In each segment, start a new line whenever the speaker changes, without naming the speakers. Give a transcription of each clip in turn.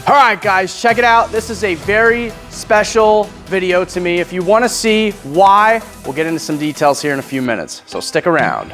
All right, guys, check it out. This is a very special video to me. If you want to see why, we'll get into some details here in a few minutes, so stick around.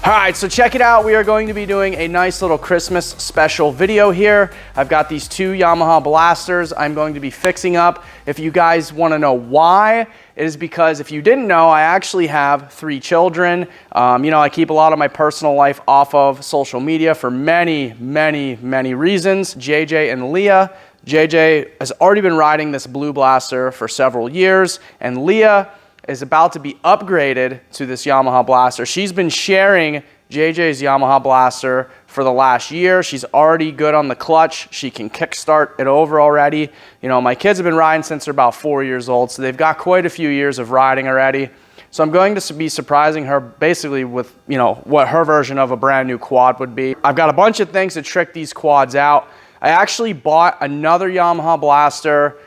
All right, so check it out. We are going to be doing a nice little Christmas special video here. I've got these two Yamaha blasters I'm going to be fixing up. If you guys want to know why, it is because if you didn't know, I actually have 3 children. You know, I keep a lot of my personal life off of social media for many reasons. JJ and Leah. JJ has already been riding this blue blaster for several years, and Leah is about to be upgraded to this Yamaha blaster. She's been sharing JJ's Yamaha blaster for the last year. She's already good on the clutch. She can kickstart it over already. You know, my kids have been riding since they're about 4 years old, so they've got quite a few years of riding already. So I'm going to be surprising her basically with, you know, what her version of a brand new quad would be. I've got a bunch of things to trick these quads out. I actually bought another Yamaha blaster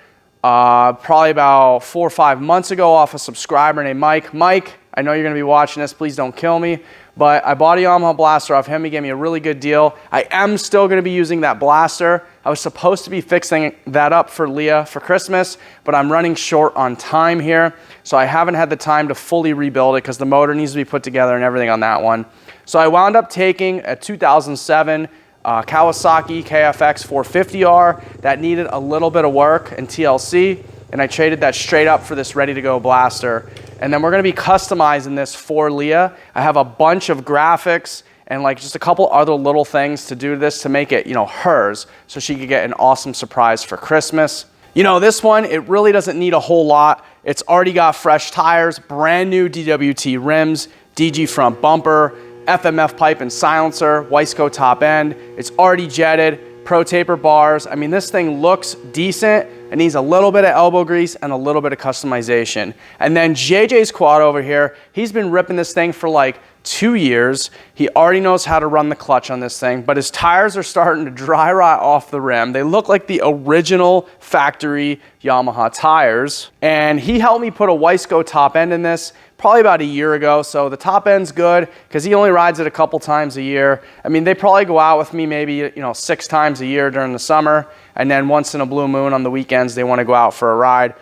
probably about 4 or 5 months ago off a subscriber named Mike. Mike, I know you're going to be watching this. Please don't kill me. But I bought a Yamaha blaster off him. He gave me a really good deal. I am still going to be using that blaster. I was supposed to be fixing that up for Leah for Christmas, but I'm running short on time here. So I haven't had the time to fully rebuild it because the motor needs to be put together and everything on that one. So I wound up taking a 2007 Kawasaki KFX 450R that needed a little bit of work and TLC, and I traded that straight up for this ready-to-go blaster. And then we're going to be customizing this for Leah. I have a bunch of graphics and like just a couple other little things to do to this to make it, you know, hers, so she could get an awesome surprise for Christmas. You know, this one, it really doesn't need a whole lot. It's already got fresh tires, brand new DWT rims, DG front bumper, FMF pipe and silencer, Wiseco top end. It's already jetted, pro taper bars. I mean, this thing looks decent. It needs a little bit of elbow grease and a little bit of customization. And then JJ's quad over here, he's been ripping this thing for like 2 years. He already knows how to run the clutch on this thing, but his tires are starting to dry rot off the rim. They look like the original factory Yamaha tires. And he helped me put a Wiseco top end in this probably about a year ago. So the top end's good because he only rides it a couple times a year. I mean, they probably go out with me maybe, you know, 6 times a year during the summer. And then once in a blue moon on the weekends, they want to go out for a ride.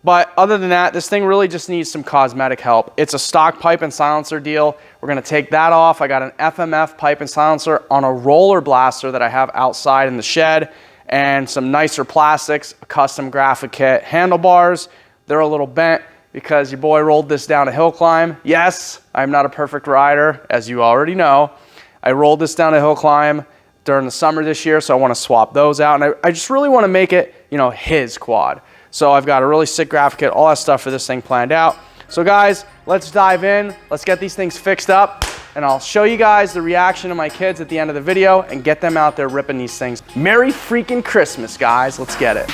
But other than that, this thing really just needs some cosmetic help. It's a stock pipe and silencer deal. We're going to take that off. I got an FMF pipe and silencer on a roller blaster that I have outside in the shed, and some nicer plastics, a custom graphic kit, handlebars. They're a little bent because your boy rolled this down a hill climb. Yes, I'm not a perfect rider, as you already know. I rolled this down a hill climb during the summer this year, so I want to swap those out. And I just really want to make it, you know, his quad. So I've got a really sick graphic kit, all that stuff for this thing planned out. So guys, let's dive in. Let's get these things fixed up, and I'll show you guys the reaction of my kids at the end of the video and get them out there ripping these things. Merry freaking Christmas, guys. Let's get it.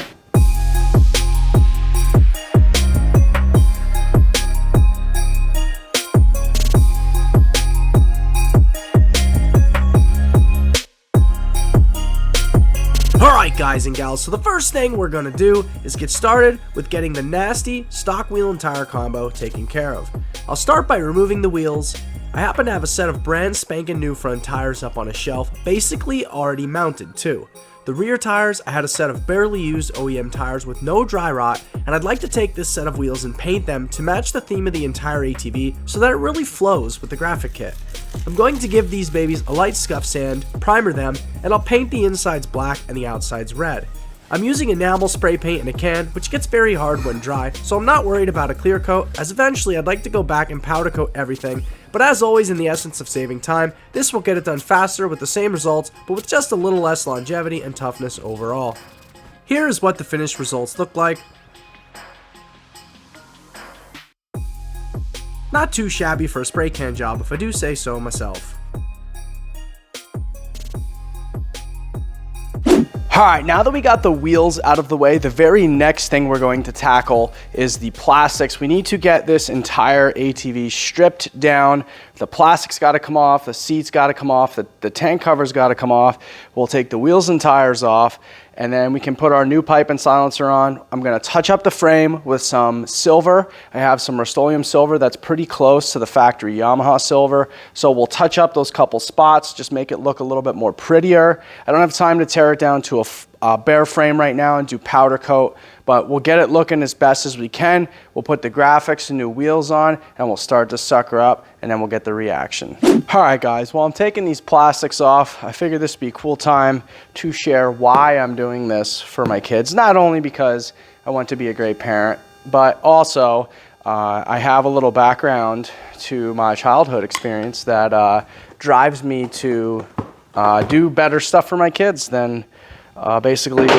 Alright guys and gals, so the first thing we're going to do is get started with getting the nasty stock wheel and tire combo taken care of. I'll start by removing the wheels. I happen to have a set of brand spanking new front tires up on a shelf, basically already mounted too. The rear tires, I had a set of barely used OEM tires with no dry rot, and I'd like to take this set of wheels and paint them to match the theme of the entire ATV so that it really flows with the graphic kit. I'm going to give these babies a light scuff sand, primer them, and I'll paint the insides black and the outsides red. I'm using enamel spray paint in a can, which gets very hard when dry, so I'm not worried about a clear coat, as eventually I'd like to go back and powder coat everything, but as always, in the essence of saving time, this will get it done faster with the same results, but with just a little less longevity and toughness overall. Here is what the finished results look like. Not too shabby for a spray can job, if I do say so myself.
All right, now that we got the wheels out of the way, the very next thing we're going to tackle is the plastics. We need to get this entire ATV stripped down The plastic's got to come off, the seat's got to come off, the tank cover's got to come off. We'll take the wheels and tires off, and then we can put our new pipe and silencer on. I'm going to touch up the frame with some silver. I have some Rust-Oleum silver that's pretty close to the factory Yamaha silver. So we'll touch up those couple spots, just make it look a little bit more prettier. I don't have time to tear it down to a bare frame right now and do powder coat, but we'll get it looking as best as we can. We'll put the graphics and new wheels on, and we'll start to sucker up, and then we'll get the reaction. All right, guys, while I'm taking these plastics off, I figured this would be a cool time to share why I'm doing this for my kids. Not only because I want to be a great parent, but also I have a little background to my childhood experience that drives me to do better stuff for my kids than basically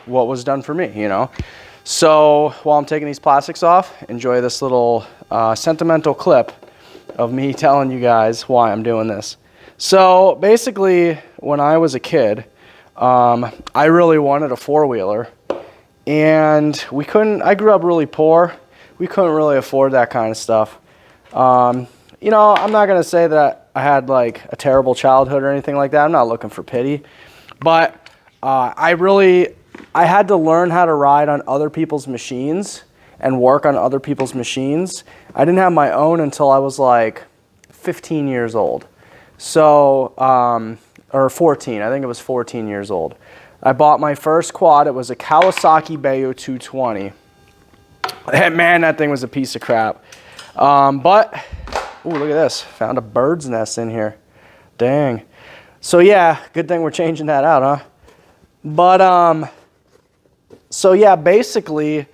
what was done for me, you know. So while I'm taking these plastics off, enjoy this little sentimental clip of me telling you guys why I'm doing this. So basically, when I was a kid, I really wanted a four-wheeler, and I grew up really poor. We couldn't really afford that kind of stuff. You know, I'm not gonna say that I had like a terrible childhood or anything like that. I'm not looking for pity, but I had to learn how to ride on other people's machines and work on other people's machines. I didn't have my own until I was like 15 years old. So, or 14, I think it was 14 years old. I bought my first quad. It was a Kawasaki Bayo 220. Man, that thing was a piece of crap. But, ooh, look at this. Found a bird's nest in here. Dang. So yeah, good thing we're changing that out, huh? But, so yeah, basically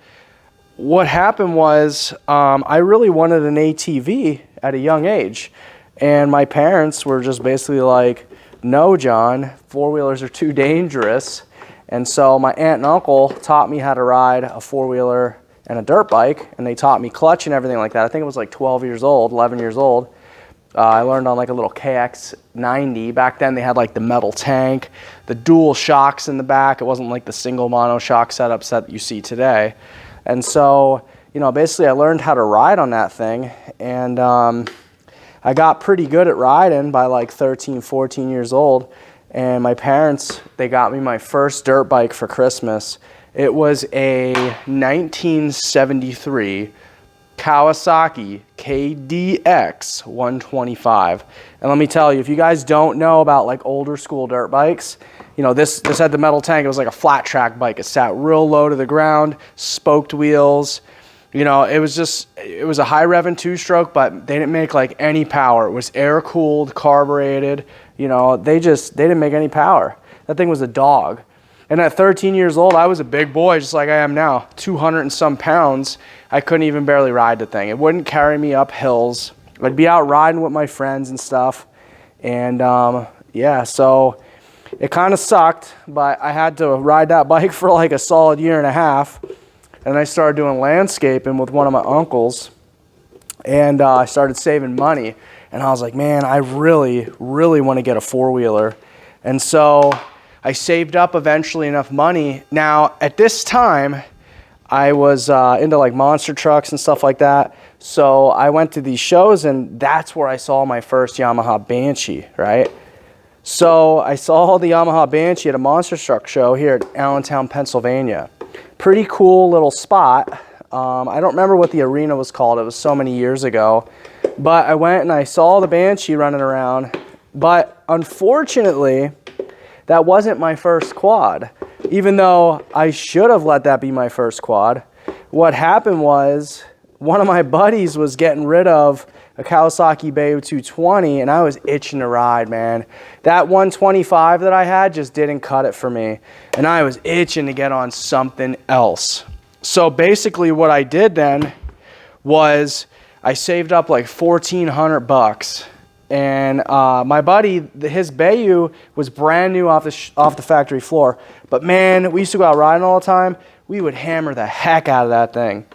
what happened was I really wanted an ATV at a young age. And my parents were just basically like, no, John, four-wheelers are too dangerous. And so my aunt and uncle taught me how to ride a four-wheeler and a dirt bike. And they taught me clutch and everything like that. I think it was like 12 years old, 11 years old. I learned on like a little KX90. Back then they had like the metal tank, the dual shocks in the back. It wasn't like the single mono shock setups that you see today. And so, you know, basically I learned how to ride on that thing. And I got pretty good at riding by like 13, 14 years old. And my parents, they got me my first dirt bike for Christmas. It was a 1973 Kawasaki KDX 125. And let me tell you, if you guys don't know about like older school dirt bikes, you know, this had the metal tank. It was like a flat track bike. It sat real low to the ground, spoked wheels. You know, it was a high revving two-stroke, but they didn't make like any power. It was air cooled, carbureted. You know, they didn't make any power. That thing was a dog. And at 13 years old, I was a big boy, just like I am now, 200 and some pounds. I couldn't even barely ride the thing. It wouldn't carry me up hills. I'd be out riding with my friends and stuff. And yeah, so it kind of sucked, but I had to ride that bike for like a solid year and a half. And I started doing landscaping with one of my uncles. And I started saving money. And I was like, man, I really, really want to get a four-wheeler. And so I saved up eventually enough money. Now, at this time, I was into like monster trucks and stuff like that. So I went to these shows, and that's where I saw my first Yamaha Banshee, right? So I saw the Yamaha Banshee at a monster truck show here at Allentown, Pennsylvania. Pretty cool little spot. I don't remember what the arena was called. It was so many years ago. But I went and I saw the Banshee running around. But unfortunately, that wasn't my first quad, even though I should have let that be my first quad. What happened was one of my buddies was getting rid of a Kawasaki Bayo 220, and I was itching to ride, man. That 125 that I had just didn't cut it for me, and I was itching to get on something else. So basically what I did then was I saved up like 1,400 bucks. And my buddy, his Bayo was brand new off the factory floor. But man, we used to go out riding all the time. We would hammer the heck out of that thing.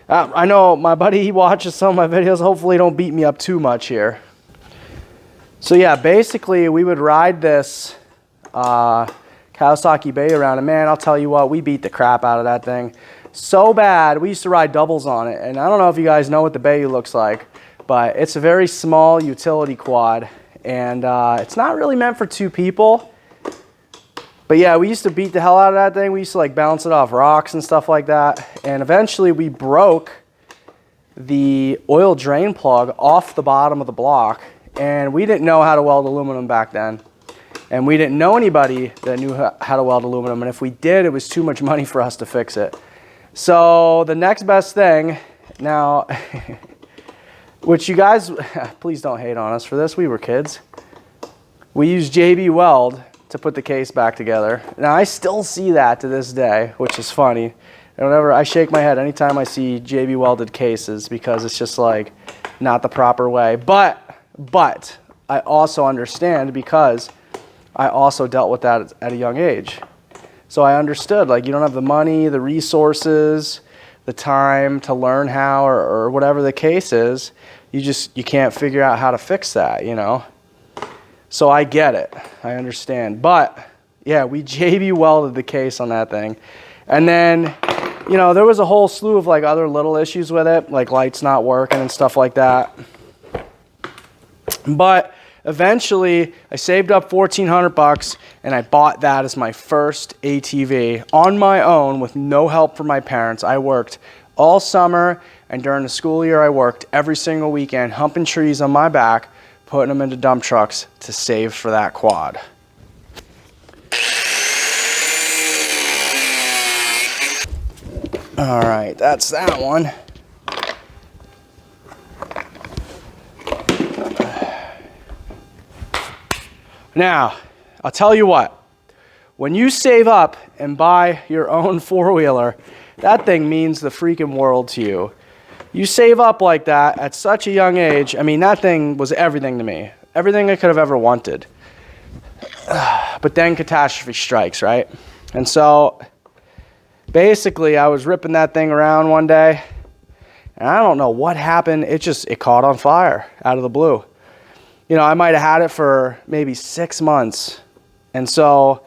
I know my buddy, he watches some of my videos. Hopefully he don't beat me up too much here. So yeah, basically we would ride this Kawasaki Bayo around. And man, I'll tell you what, we beat the crap out of that thing. So bad, we used to ride doubles on it. And I don't know if you guys know what the Bayo looks like. but it's a very small utility quad, and it's not really meant for 2 people. But yeah, we used to beat the hell out of that thing. We used to like bounce it off rocks and stuff like that. And eventually we broke the oil drain plug off the bottom of the block. And we didn't know how to weld aluminum back then. And we didn't know anybody that knew how to weld aluminum. And if we did, it was too much money for us to fix it. So the next best thing now, which you guys, please don't hate on us for this. We were kids. We used JB Weld to put the case back together. Now I still see that to this day, which is funny. And whenever I shake my head anytime I see JB welded cases, because it's just like not the proper way. But I also understand, because I also dealt with that at a young age. So I understood, like, you don't have the money, the resources, the time to learn how, or whatever the case is. You can't figure out how to fix that, you know? So I get it. I understand. But yeah, we JB welded the case on that thing. And then, you know, there was a whole slew of like other little issues with it, like lights not working and stuff like that. But eventually I saved up $1,400 and I bought that as my first ATV on my own with no help from my parents. I worked all summer, and during the school year I worked every single weekend, humping trees on my back, putting them into dump trucks to save for that quad. All right, that's that one. Now, I'll tell you what, when you save up and buy your own four-wheeler, that thing means the freaking world to you. You save up like that at such a young age. I mean, that thing was everything to me. Everything I could have ever wanted. But then catastrophe strikes, right? And so basically I was ripping that thing around one day, and I don't know what happened. It caught on fire out of the blue. You know, I might have had it for maybe 6 months. And so,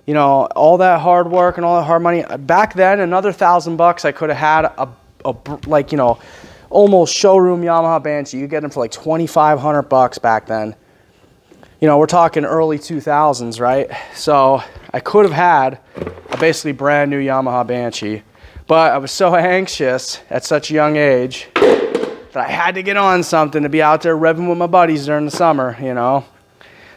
you know, all that hard work and all that hard money, back then, another $1,000 I could have had a like, you know, almost showroom Yamaha Banshee. You get them for like $2,500 back then. You know, we're talking early 2000s, right? So I could have had a basically brand new Yamaha Banshee, but I was so anxious at such a young age that I had to get on something to be out there revving with my buddies during the summer, you know?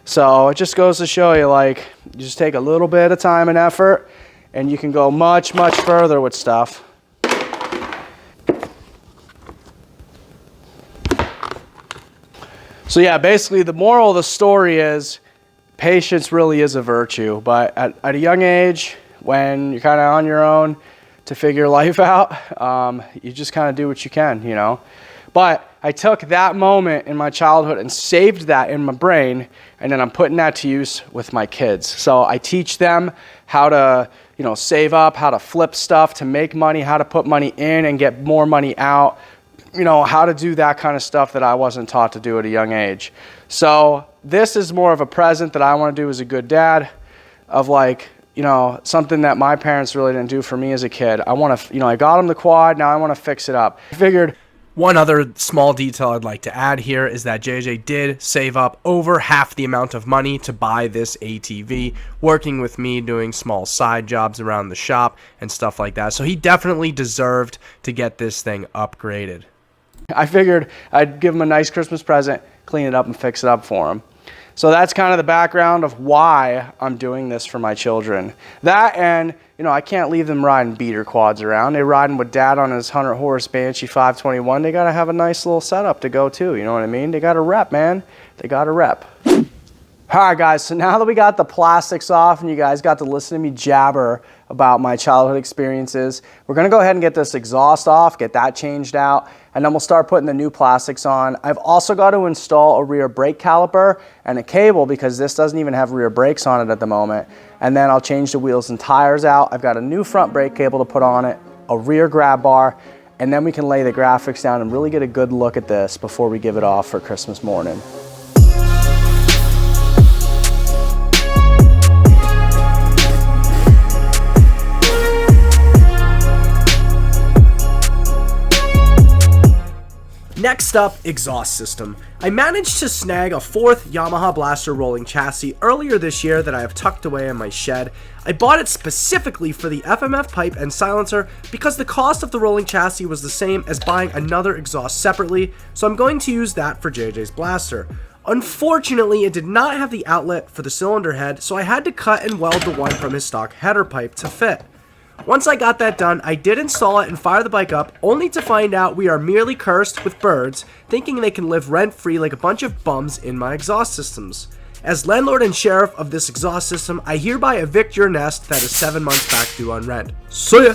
So it just goes to show you, like, you just take a little bit of time and effort and you can go much, much further with stuff. So yeah, basically the moral of the story is patience really is a virtue, but at a young age, when you're kind of on your own to figure life out, you just kind of do what you can, you know? But I took that moment in my childhood and saved that in my brain, and then I'm putting that to use with my kids. So I teach them how to, you know, save up, how to flip stuff to make money, how to put money in and get more money out, you know, how to do that kind of stuff that I wasn't taught to do at a young age. So this is more of a present that I want to do as a good dad, of like, you know, something that my parents really didn't do for me as a kid. I want to, you know, I got them the quad, now I want to fix it up. I figured.
One other small detail I'd like to add here is that JJ did save up over half the amount of money to buy this ATV, working with me, doing small side jobs around the shop and stuff like that. So he definitely deserved to get this thing upgraded.
I figured I'd give him a nice Christmas present, clean it up and fix it up for him. So that's kind of the background of why I'm doing this for my children. That, and, you know, I can't leave them riding beater quads around. They're riding with dad on his 100-horse Banshee 521. They got to have a nice little setup to go to, you know what I mean? They got to rep, man. They got to rep. All right, guys, so now that we got the plastics off and you guys got to listen to me jabber about my childhood experiences, we're going to go ahead and get this exhaust off, get that changed out, and then we'll start putting the new plastics on. I've also got to install a rear brake caliper and a cable, because this doesn't even have rear brakes on it at the moment. And then I'll change the wheels and tires out. I've got a new front brake cable to put on it, a rear grab bar, and then we can lay the graphics down and really get a good look at this before we give it off for Christmas morning.
Next up, exhaust system. I managed to snag a 4th Yamaha Blaster rolling chassis earlier this year that I have tucked away in my shed. I bought it specifically for the FMF pipe and silencer because the cost of the rolling chassis was the same as buying another exhaust separately, so I'm going to use that for JJ's Blaster. Unfortunately, it did not have the outlet for the cylinder head, so I had to cut and weld the one from his stock header pipe to fit. Once I got that done, I did install it and fire the bike up, only to find out we are merely cursed with birds, thinking they can live rent-free like a bunch of bums in my exhaust systems. As landlord and sheriff of this exhaust system, I hereby evict your nest that is 7 months back due on rent. See ya!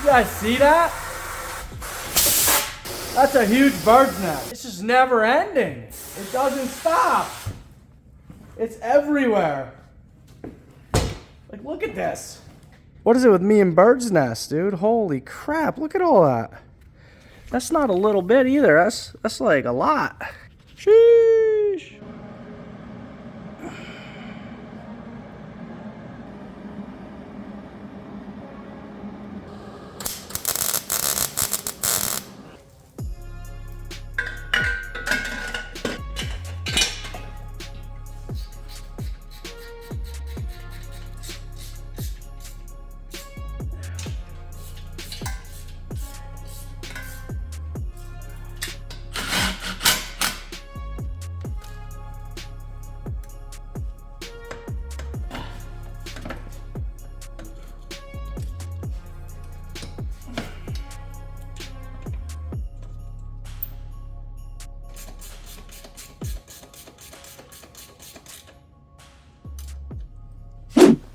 You guys see that? That's a huge bird's nest. It's just never ending. It doesn't stop. It's everywhere. Like, look at this.
What is it with me and bird's nest, dude? Holy crap, look at all that. That's not a little bit either. That's like a lot. Sheesh.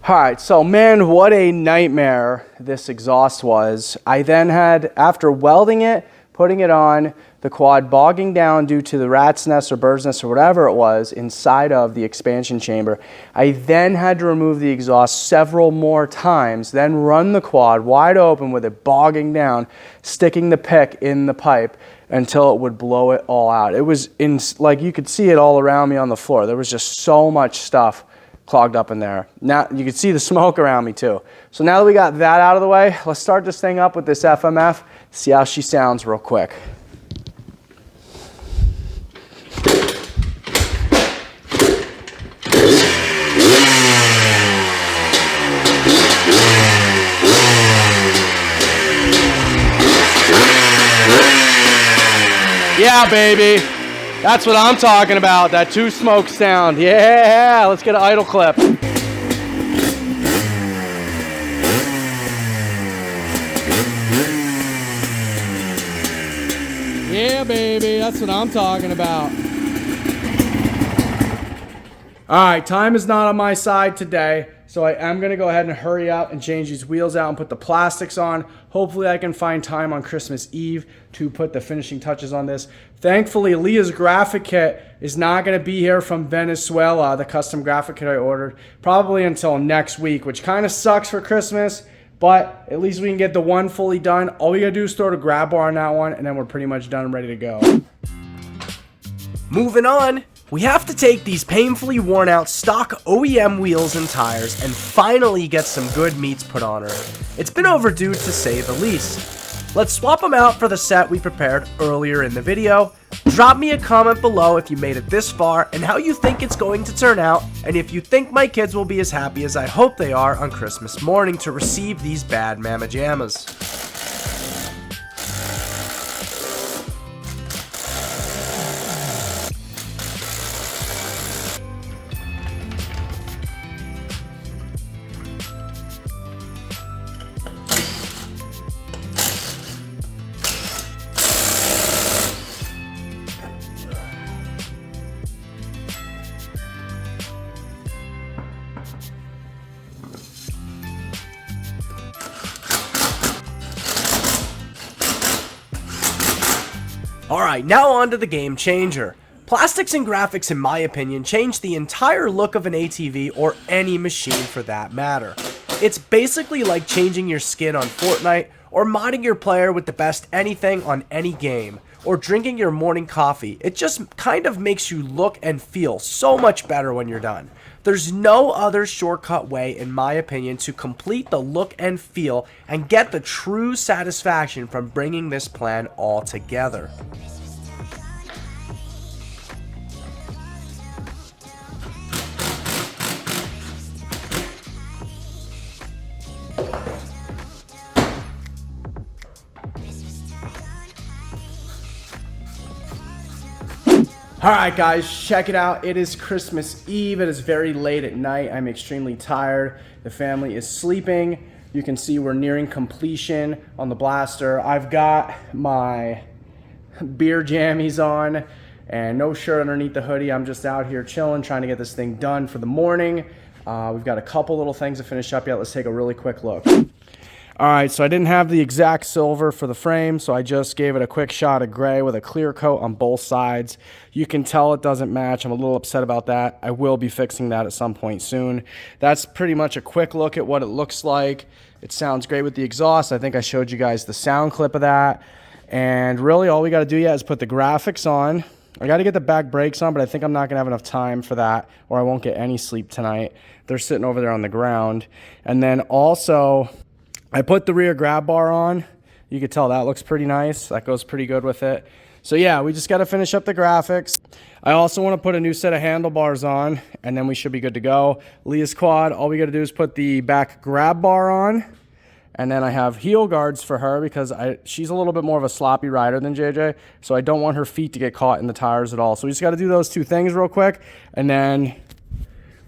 All right, so man, what a nightmare this exhaust was. I then had, after welding it, putting it on, the quad bogging down due to the rat's nest or bird's nest or whatever it was inside of the expansion chamber. I then had to remove the exhaust several more times, then run the quad wide open with it bogging down, sticking the pick in the pipe until it would blow it all out. It was, like you could see it all around me on the floor. There was just so much stuff clogged up in there. Now you can see the smoke around me too. So now that we got that out of the way, let's start this thing up with this FMF, see how she sounds real quick. Yeah, baby. That's what I'm talking about, that two smoke sound. Yeah, let's get an idle clip. Yeah, baby, that's what I'm talking about. All right, time is not on my side today, so I am gonna go ahead and hurry up and change these wheels out and put the plastics on. Hopefully I can find time on Christmas Eve to put the finishing touches on this. Thankfully, Leah's graphic kit is not gonna be here from Venezuela, the custom graphic kit I ordered, probably until next week, which kind of sucks for Christmas, but at least we can get the one fully done. All we gotta do is throw the grab bar on that one, and then we're pretty much done and ready to go.
Moving on. We have to take these painfully worn out stock OEM wheels and tires and finally get some good meats put on her. It's been overdue to say the least. Let's swap them out for the set we prepared earlier in the video. Drop me a comment below if you made it this far and how you think it's going to turn out, and if you think my kids will be as happy as I hope they are on Christmas morning to receive these bad mamma jammas. Alright, now on to the game changer. Plastics and graphics, in my opinion, change the entire look of an ATV or any machine for that matter. It's basically like changing your skin on Fortnite or modding your player with the best anything on any game, or drinking your morning coffee. It just kind of makes you look and feel so much better when you're done. There's no other shortcut way, in my opinion, to complete the look and feel and get the true satisfaction from bringing this plan all together.
All right, guys, check it out. It is Christmas Eve. It is very late at night. I'm extremely tired. The family is sleeping. You can see we're nearing completion on the blaster. I've got my beer jammies on and no shirt underneath the hoodie. I'm just out here chilling, trying to get this thing done for the morning. We've got a couple little things to finish up yet. Let's take a really quick look. All right, so I didn't have the exact silver for the frame, so I just gave it a quick shot of gray with a clear coat on both sides. You can tell it doesn't match. I'm a little upset about that. I will be fixing that at some point soon. That's pretty much a quick look at what it looks like. It sounds great with the exhaust. I think I showed you guys the sound clip of that. And really all we got to do yet is put the graphics on. I got to get the back brakes on, but I think I'm not going to have enough time for that, or I won't get any sleep tonight. They're sitting over there on the ground. And then also, I put the rear grab bar on. You can tell that looks pretty nice. That goes pretty good with it. So yeah, we just got to finish up the graphics. I also want to put a new set of handlebars on, and then we should be good to go. Leah's quad, all we got to do is put the back grab bar on. And then I have heel guards for her because she's a little bit more of a sloppy rider than JJ. So I don't want her feet to get caught in the tires at all. So we just got to do those two things real quick. And then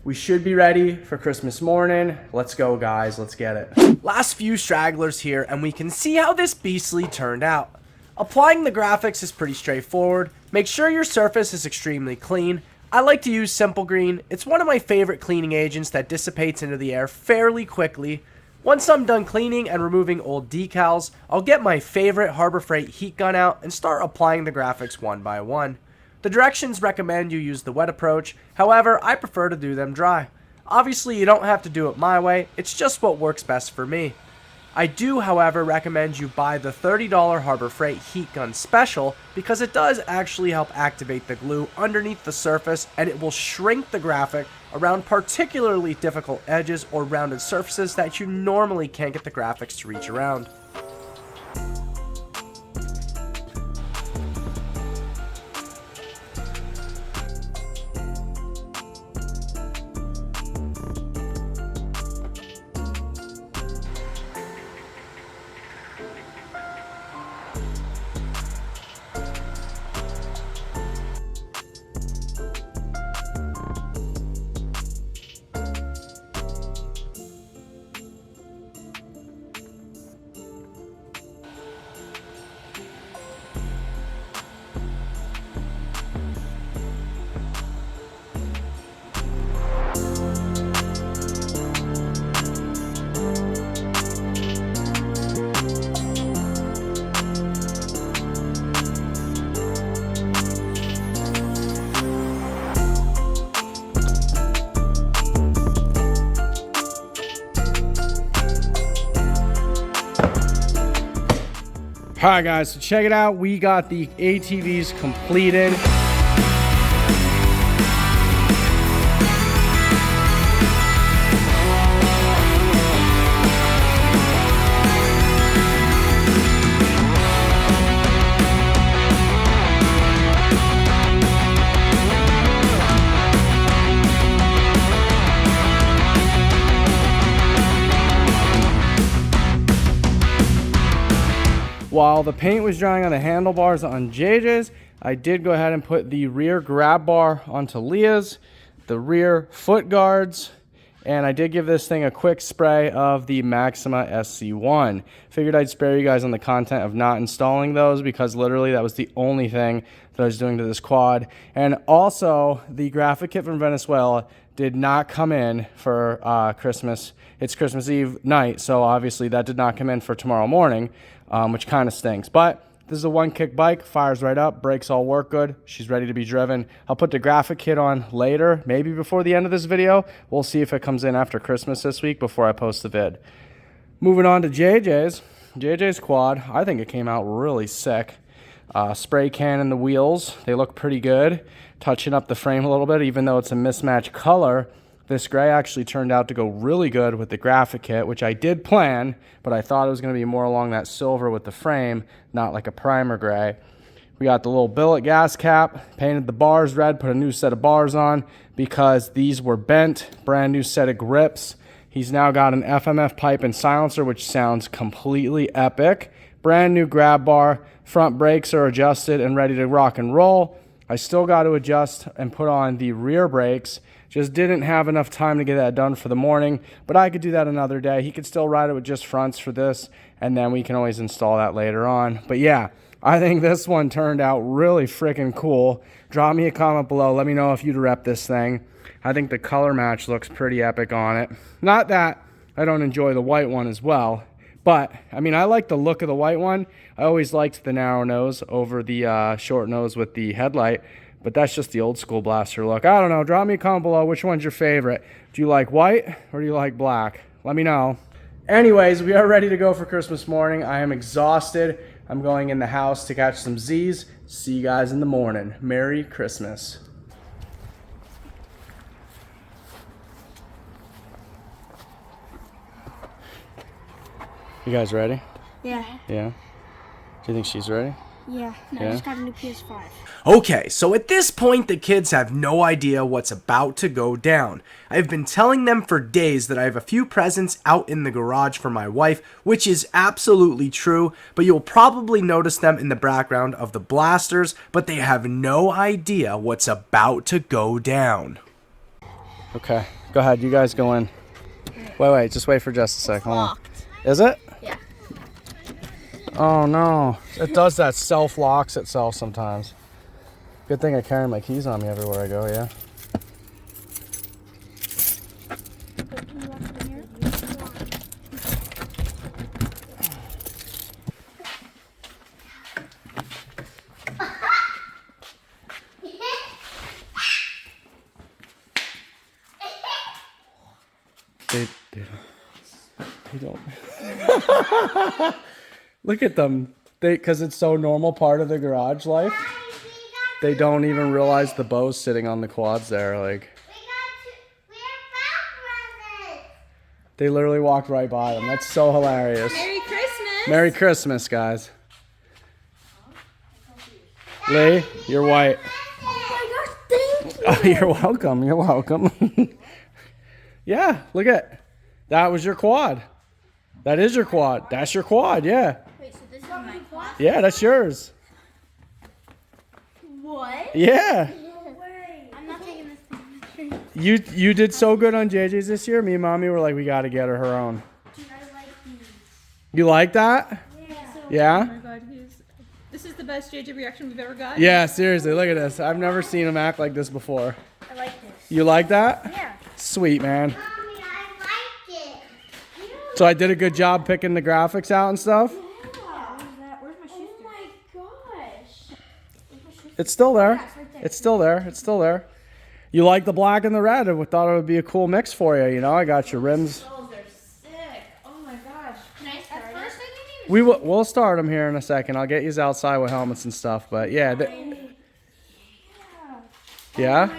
we should be ready for Christmas morning. Let's go, guys. Let's get it.
Last few stragglers here, and we can see how this beastly turned out. Applying the graphics is pretty straightforward. Make sure your surface is extremely clean. I like to use Simple Green. It's one of my favorite cleaning agents that dissipates into the air fairly quickly. Once I'm done cleaning and removing old decals, I'll get my favorite Harbor Freight heat gun out and start applying the graphics one by one. The directions recommend you use the wet approach, however, I prefer to do them dry. Obviously, you don't have to do it my way, it's just what works best for me. I do, however, recommend you buy the $30 Harbor Freight Heat Gun Special because it does actually help activate the glue underneath the surface, and it will shrink the graphic around particularly difficult edges or rounded surfaces that you normally can't get the graphics to reach around.
All right, guys, so check it out. We got the ATVs completed. While the paint was drying on the handlebars on JJ's, I did go ahead and put the rear grab bar onto Leah's, the rear foot guards, and I did give this thing a quick spray of the Maxima SC1. Figured I'd spare you guys on the content of not installing those because literally that was the only thing that I was doing to this quad. And also, the graphic kit from Venezuela did not come in for Christmas. It's Christmas Eve night, so obviously that did not come in for tomorrow morning, which kind of stinks. But this is a one-kick bike, fires right up, brakes all work good. She's ready to be driven. I'll put the graphic kit on later, maybe before the end of this video. We'll see if it comes in after Christmas this week before I post the vid. Moving on to JJ's, JJ's quad, I think it came out really sick. Spray can in the wheels, they look pretty good. Touching up the frame a little bit, even though it's a mismatched color, this gray actually turned out to go really good with the graphic kit, which I did plan, but I thought it was going to be more along that silver with the frame, not like a primer gray. We got the little billet gas cap, painted the bars red, put a new set of bars on because these were bent, brand new set of grips. He's now got an FMF pipe and silencer, which sounds completely epic. Brand new grab bar, front brakes are adjusted and ready to rock and roll. I still got to adjust and put on the rear brakes. Just didn't have enough time to get that done for the morning, but I could do that another day. He could still ride it with just fronts for this, and then we can always install that later on. But yeah, I think this one turned out really freaking cool. Drop me a comment below. Let me know if you'd rep this thing. I think the color match looks pretty epic on it. Not that I don't enjoy the white one as well, but I mean, I like the look of the white one. I always liked the narrow nose over the short nose with the headlight. But that's just the old school blaster look. I don't know. Drop me a comment below. Which one's your favorite? Do you like white or do you like black? Let me know. Anyways, we are ready to go for Christmas morning. I am exhausted. I'm going in the house to catch some Z's. See you guys in the morning. Merry Christmas. You guys ready?
Yeah.
Yeah? Do you think she's ready?
Yeah. No,
Yeah?
I just got a new PS5.
Okay, so at this point, the kids have no idea what's about to go down. I've been telling them for days that I have a few presents out in the garage for my wife, which is absolutely true, but you'll probably notice them in the background of the blasters, but they have no idea what's about to go down.
Okay, go ahead. You guys go in. Wait. Just wait for just a sec. Hold on. Is it?
Yeah.
Oh no. It does that, self-locks itself sometimes. Good thing I carry my keys on me everywhere I go, yeah? They don't. Look at them. Because it's so normal part of the garage life. They don't even realize the bow's sitting on the quads there. Like, they literally walked right by them. That's so hilarious.
Merry Christmas.
Merry Christmas, guys. Lee, you're white.
Oh my gosh, thank you.
Oh, you're welcome. You're welcome. Yeah, look at that. Was your quad. That is your quad. That's your quad, yeah.
Wait, so this is my quad?
Yeah, that's yours.
What?
Yeah.
No way. I'm not taking this picture.
You did so good on JJ's this year. Me and Mommy were like, we got to get her own.
Dude, I like these.
You like that?
Yeah.
Oh
Yeah?
my god, this is the best JJ reaction we've ever got.
Yeah, seriously, look at this. I've never seen him act like this before.
I like this.
You like that?
Yeah.
Sweet, man.
Mommy, I like it.
So I did a good job picking the graphics out and stuff.
Where's my shoe? Oh my gosh.
It's still there.
Yeah, it's right there.
It's still there. It's still there. You like the black and the red. I thought it would be a cool mix for you. You know, I got your rims.
Oh, they're sick. Oh my gosh.
Can I start? At first, I didn't even.
We'll start them here in a second. I'll get you outside with helmets and stuff. But yeah, yeah.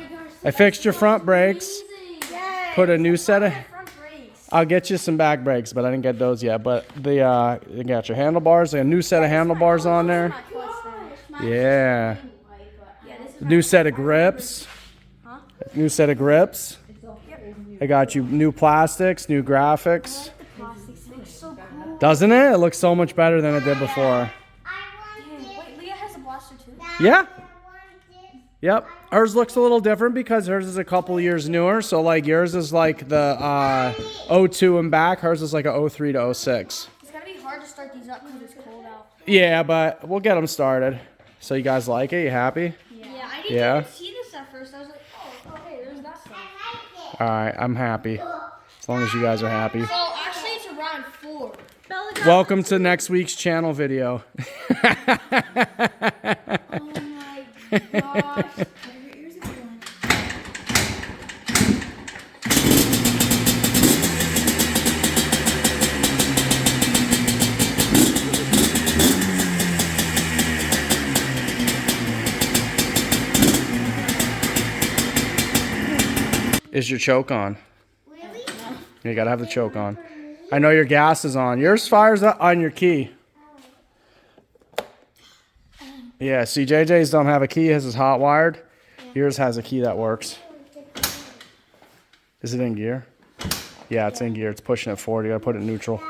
I fixed your front brakes.
Yes.
Put a new set of.
Front brakes.
I'll get you some back brakes, but I didn't get those yet. But you got your handlebars. A new set of handlebars on there. Yeah. New set of grips. New set of grips. I got you new plastics, new graphics.
Plastics look so cool.
Doesn't it? It looks so much better than it did before.
Wait, Leah has a blaster too.
Yeah. Yep. Hers looks a little different because hers is a couple years newer. So like yours is like the 02 and back. Hers is like a 03 to 06.
It's gonna be hard to start these up because it's cold out.
Yeah, but we'll get them started. So you guys like it? You happy?
Yeah, I didn't
Yeah.
even see this at first. I was like, oh, okay, there's that stuff.
All right, I'm happy. As long as you guys are happy.
Well, actually, it's around 4.
Welcome to next week's channel video.
Oh my gosh.
Is your choke on?
Really?
You gotta have the choke on. I know your gas is on. Yours fires up on your key. Yeah, see, JJ's don't have a key. His is hot wired. Yours has a key that works. Is it in gear? Yeah, it's in gear. It's pushing it forward. You gotta put it in neutral. Do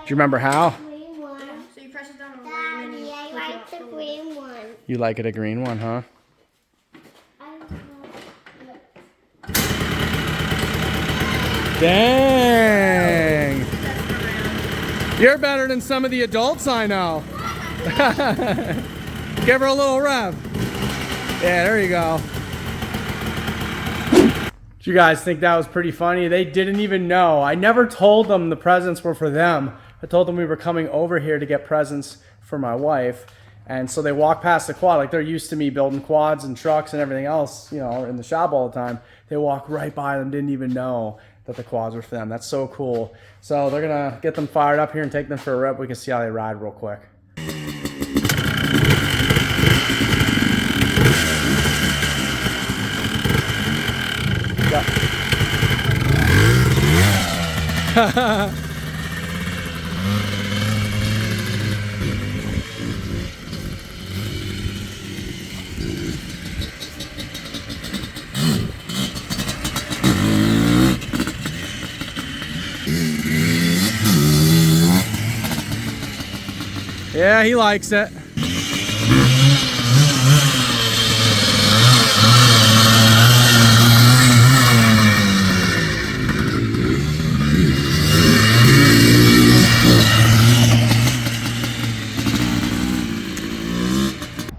you remember how?
So you press it down on one and then you I like the green one.
You like it a green one, huh? Dang! You're better than some of the adults I know. Give her a little rev. Yeah, there you go. Do you guys think that was pretty funny? They didn't even know. I never told them the presents were for them. I told them we were coming over here to get presents for my wife. And so they walk past the quad, like they're used to me building quads and trucks and everything else, you know, in the shop all the time. They walk right by them, didn't even know that the quads were for them. That's so cool. So they're gonna get them fired up here and take them for a rip. We can see how they ride real quick. Yeah. Yeah, he likes it.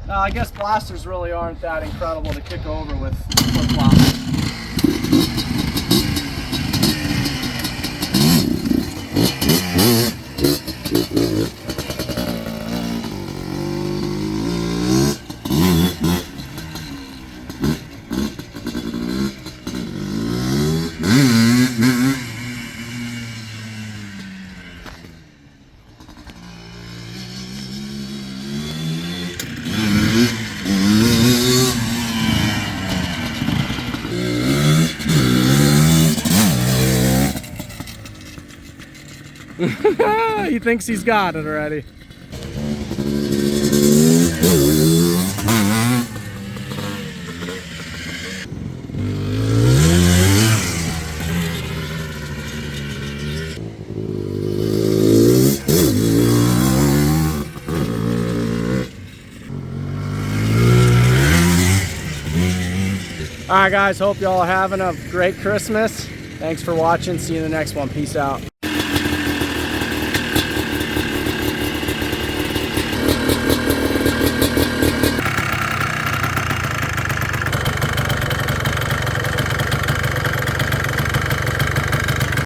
I guess blasters really aren't that incredible to kick over with flip-flops. He thinks he's got it already. All right, guys, hope y'all are having a great Christmas. Thanks for watching. See you in the next one. Peace out.